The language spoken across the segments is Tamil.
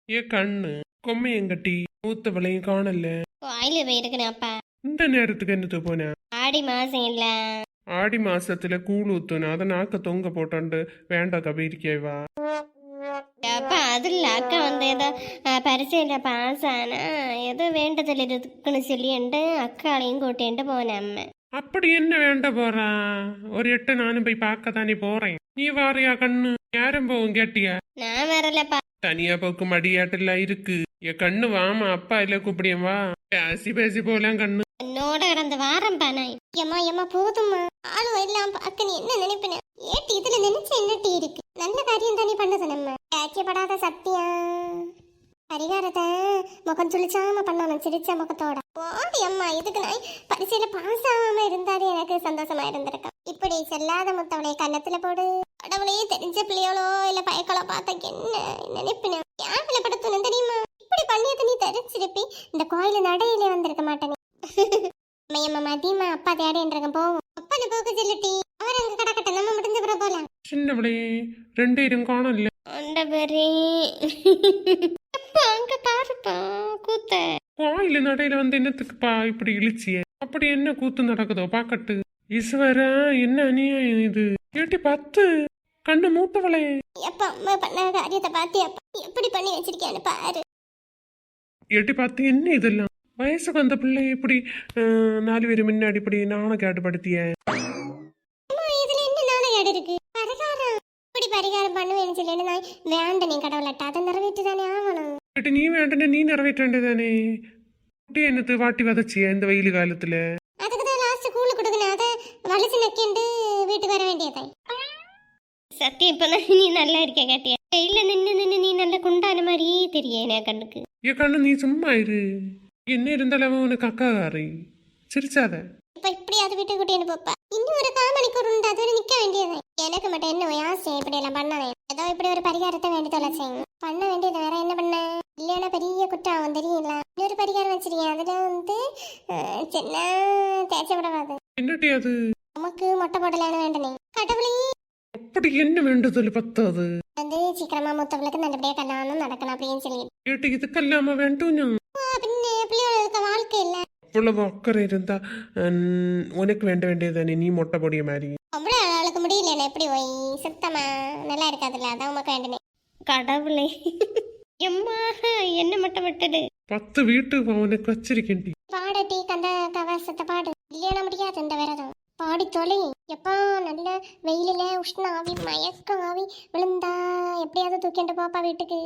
ஏ கண்ணு கொம்மையங்கட்டி மூத்தவளையும் காணல. வாயில போயிருக்கேன் அப்பா. இந்த நேரத்துக்கு என்னது போன? ஆடி மாசம் இல்ல. ஆடி மாசத்துல கூழ் ஊத்துன அதை நாக்க தொங்க போட்டாண்டு வேண்டாம் கபீரிக்கேவா. அப்பா அது இல்ல, அக்கா வந்து ஏதோ பரிச்சையில பாஸ் ஆனா ஏதோ வேண்டதில் இருக்குன்னு சொல்லிட்டு அக்காளையும் கூட்டிட்டு போனேன் அம்மா. அப்படி என்ன வேண்ட போறான்? ஒரு எட்டு நானும் போய் பார்க்க தானே போறேன். நீ வாரியா கண்ணு? யாரும் போவும் கேட்டியா? நான் வரலப்பா. தனியா போக்கு மடியாட்டெல்லாம் இருக்கு. என் கண்ணு வாமா, அப்பா இல்ல கூப்பிடியும் வா. பேசி பேசி போலாம் கண்ணு. என்னோட கடந்த வாரம் பானாய். ஏமா ஏமா போதுமா, ஆளும் எல்லாம் பார்க்க நீ என்ன நினைப்பின? ஏட்டி இதுல நினைச்ச என்னட்டி இருக்கு? நல்ல காரியம் தானே பண்ணது நம்ம. ஆச்சரியப்படாத சத்தியம். பரிகாரத்தை முகம் சுழிச்சாம பண்ணணும் சிரிச்ச முகத்தோட. போடி அம்மா, இதுக்கு நான் பரிசையில பாஸ் ஆகாம இருந்தாலே எனக்கு சந்தோஷமா இருந்திருக்கேன். இப்படி செல்லாத முத்தவளை கன்னத்துல போடு. கடவுளையே தெரிஞ்ச பிள்ளைகளோ இல்ல பயக்களோ பார்த்த என்ன நினைப்பின? யாருல படுத்தணும் தெரியுமா? இப்படி பண்ணியது நீ தெரிஞ்சிருப்பி இந்த கோயில நடையிலே வந்திருக்க மாட்டேன். மையம்மா மதியமா அப்பா தேடின்றிருக்க போவோம். அப்பா போக சொல்லிட்டி அவர் அங்க கடக்கட்ட நம்ம முடிஞ்ச பிறகு போலாம். சின்னவளே ரெண்டு பேரும் காணல. அந்த பேரே அப்பா அங்க பாருப்பா கூத்த. கோயில நடையில வந்து என்னத்துக்குப்பா இப்படி இழிச்சிய? அப்படி என்ன கூத்து நடக்குதோ பாக்கட்டு. ஈஸ்வரா, என்ன அநியாயம் இது? ஏட்டி பத்து கண்ணு மூத்தவளே. எப்பா அம்மா பண்ண காரியத்தை பார்த்து அப்பா எப்படி பண்ணி வச்சிருக்கேன்னு பாரு. ஏட்டி பார்த்து என்ன இதெல்லாம்? வயசுக்கு வந்த பிள்ளை இப்படி 4 பேர் முன்னாடி இப்படி நானும் கேட்டுப்படுத்திய. இதுல என்ன நாளையாடு இருக்கு? பரிகாரம் இப்படி பரிகாரம் பண்ணுவேன்னு சொல்லிட்டு நான் வேண்ட நீ கடவுளட்டா அதை நிறைவேற்றி தானே ஆகணும். ஏட்டி நீ வேண்டனே, நீ நிறைவேற்ற வேண்டியதானே. குட்டி என்னத்து வாட்டி வதச்சிய இந்த வெயில் காலத்துல? அதுக்கு தான் லாஸ்ட் கூழு கொடுக்கணும். அதை வலிச்சு நக்கிண்டு வீட்டுக்கு வர வேண்டியதான். சத்தியம் இப்பதான் நீ நல்லா இருக்க கேட்டிய. இல்ல நின்னு நின்னு நீ நல்ல குண்டான மாதிரியே தெரிய என் கண்ணுக்கு. ஏ கண்ணு நீ சும்மா இரு. என்ன இருந்தாலும் அவன் உனக்கு அக்காகாரி. சிரிச்சாத. இப்ப இப்படியாவது வீட்டுக்கு கூட்டிட்டு போப்பா. இன்னும் ஒரு 1/4 மணிக்கூர் உண்டு, அது நிக்க வேண்டியது. எனக்கு மட்டும் என்ன ஆசை இப்படி எல்லாம் பண்ணவே. ஏதோ இப்படி ஒரு பரிகாரத்தை வேண்டி தொலைச்சேன். பண்ண வேண்டியது வேற என்ன பண்ண? இல்லைன்னா பெரிய குற்றம் ஆகும் தெரியுங்களா? இன்னொரு பரிகாரம் வச்சிருக்கேன். அதுல வந்து சின்ன தேய்ச்ச விடவாது. என்னட்டி அது? நமக்கு மொட்டை போடலான்னு வேண்டனே கடவுளே. அப்படி என்ன வேண்டுதல் பத்தாது? வந்து சீக்கிரமா மூத்தவளுக்கு நல்லபடியா கல்யாணம் நடக்கணும் அப்படின்னு சொல்லி. ஏட்டி இதுக்கல்லாம வேண்டும் நான். பின்ன பிள்ளைகளுக்கு வாழ்க்கை இல்ல. அவ்வளவு அக்கறை இருந்தா உனக்கு வேண்ட வேண்டியதானே நீ மொட்டை பொடிய மாதிரி. அவ்வளோ அவளுக்கு முடியல எப்படி போய் சுத்தமா நல்லா இருக்காதுல்ல, அதான் உமக்கு வேண்டனே. கடவுளே எம்மா என்ன மட்டும் விட்டுடு. 10 வீட்டு அவனுக்கு வச்சிருக்கேன்டி. பாடட்டி கந்த கவசத்தை பாடு. இல்லையா முடியாது இந்த விரதம். பாடி தொலை. எப்பா நல்ல வெயிலில உஷ்ண ஆவி மயக்கம் ஆவி விழுந்தா எப்படியாவது தூக்கிட்டு போப்பா வீட்டுக்கு.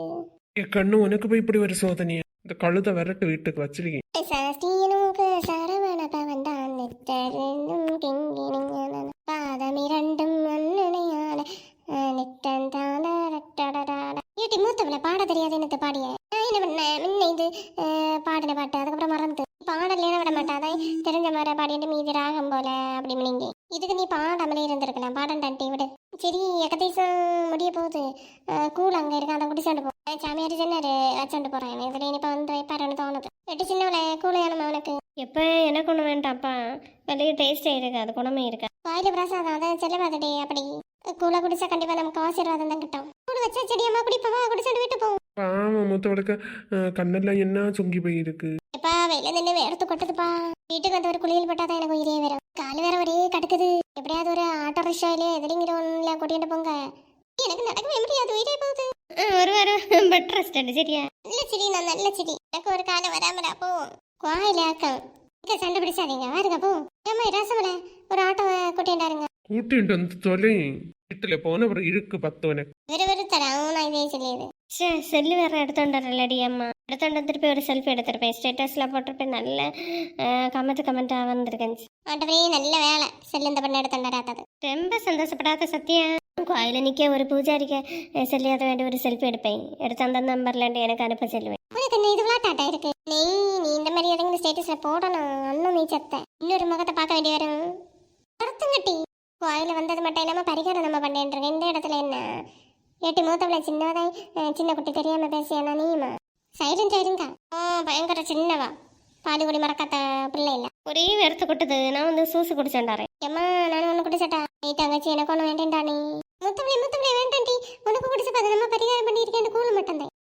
என் கண்ணு உனக்கு போய் இப்படி ஒரு சோதனையா? இந்த கழுத விரட்டு வீட்டுக்கு வச்சிருக்கேன். சாஸ்தியனுக்கு சரவண பவன்தான் நித்தரும் கிங்கினிங்க பாதமிரண்டும் அண்ணனையாட நித்தந்தான ஏட்டி மூத்தவளை பாட தெரியாது எனக்கு பாடிய. நான் என்ன பண்ணேன் முன்ன இது பாடின பாட்டு அதுக்கப்புறம் மறந்து பாடலேன விட மாட்டாதான் தெரிஞ்ச மாதிரி பாடிட்டு மீதி ராகம் போல அப்படி நீங்க இதுக்கு நீ பாடாமலே இருந்திருக்கலாம். பாடண்டான்ட்டி விடு. சரி ஏகதேசம் முடிய போகுது. கூழ் அங்க இருக்கு, அதை குடிச்சாண்டு போ. சாமியார் சொன்னாரு வச்சாண்டு போறேன். இதுல இனிப்ப வந்து வைப்பாருன்னு தோணுது. எட்டு சின்னவளை கூழையானமா உனக்கு? எப்ப எனக்கு ஒண்ணு வேண்டாம்ப்பா. வெளியே டேஸ்டே இருக்கு, அது குணமே இருக்கு. வாயில பிரசாதம் அதை செல்ல பார்த்துட்டே அப்படி கூழ குடிச்சா கண்டிப்பா நமக்கு ஆசீர்வாதம் தான் கிட்டும். கூழ் வச்சா செடியம்மா குடிப்பவா குடிச்சாண்டு விட்டு போவோம். பாவம் மூத்தவளுக்கு கண்ணெல்லாம் என்ன சுங்கி போயிருக்கு. எப்பா வெயில நின்று வேர்த்து கொட்டுதுப்பா. வீட்டுக்கு வந்து ஒரு குளியல் போட்டாதான் எனக்கு உயிரே வரும். கால் வேற ஒரே கடுக்குது. எப்படியாவது ஒரு ஆட்டோ ரிக்ஷாவிலே எதிரிங்கிற ஒண்ணுல கூட்டிட்டு போங்க. எனக்கு நடக்கவே முடியாது, உயிரே போகுது. ஒரு வாரம் பெட் ரெஸ்ட் சரியா? இல்ல சரி, நான் நல்ல சரி. எனக்கு ஒரு காலம் வராமடா போ. கோயில ஆக்கம் இங்க சண்டை பிடிச்சாதீங்க வாருங்க போ. ஏமா ரசமல ஒரு ஆட்டோ கூட்டிண்டாருங்க. கூட்டிட்டு வந்து தொலை. வீட்டுல போன ஒரு இழுக்கு 10 உனக்கு. வெறு தரம் நான் இதே சொல்லியது. செல்லு வேற எடுத்துட்டாரல்லடி அம்மா. எடுத்துட்டு திருப்பி ஒரு செல்ஃபி எடுத்திருப்பேன். ஸ்டேட்டஸ்ல போட்டிருப்பேன். நல்ல கமெண்டா வந்திருக்கேன். ஆட்டவே நல்ல வேலை. செல்லு இந்த பண்ண எடுத்துட்டாராத்தது. ரொம்ப சந்தோஷப்படாத சத்தியா. கோயில நிக்க ஒரு பூஜாரிக்க செல்லியாத வேண்டிய ஒரு செல்ஃபி எடுப்பேன். எடுத்து அந்த நம்பர்ல எனக்கு அனுப்ப சொல்லுவேன். உனக்கு என்ன இது விளாட்டாட்டா இருக்கு? நீ இந்த மாதிரி எதுவும் ஸ்டேட்டஸ்ல போடணும். அண்ணன் நீ சத்த இன்னொரு முகத்தை பார்க்க வேண்டி வரும். அர்த்தங்கட்டி கோயில வந்தது மட்டும் இல்லாம பரிகாரம் நம்ம பண்ணிட்டு இந்த இடத்துல என்ன ஏட்டி மூத்தவளை சின்னதான் சின்ன குட்டி தெரியாம பேசியானா நீமா சைடுங்க. பயங்கர சின்னவா பாடி குடி மறக்காத பிள்ளை இல்ல. ஒரே வெறுத்து கொட்டுது. நான் வந்து சூசு குடிச்சேன்டாரே. ஏமா நானும் ஒண்ணு குடிச்சட்டா. நீ தங்கச்சி எனக்கு ஒண்ணு வேண்டேன்டா. நீ மூத்தவளை வேண்டாண்டி உனக்கு குடிச்சு பார்த்து நம்ம பரிகாரம் பண்ணியிருக்கேன். கூழ் மட்டும் தான்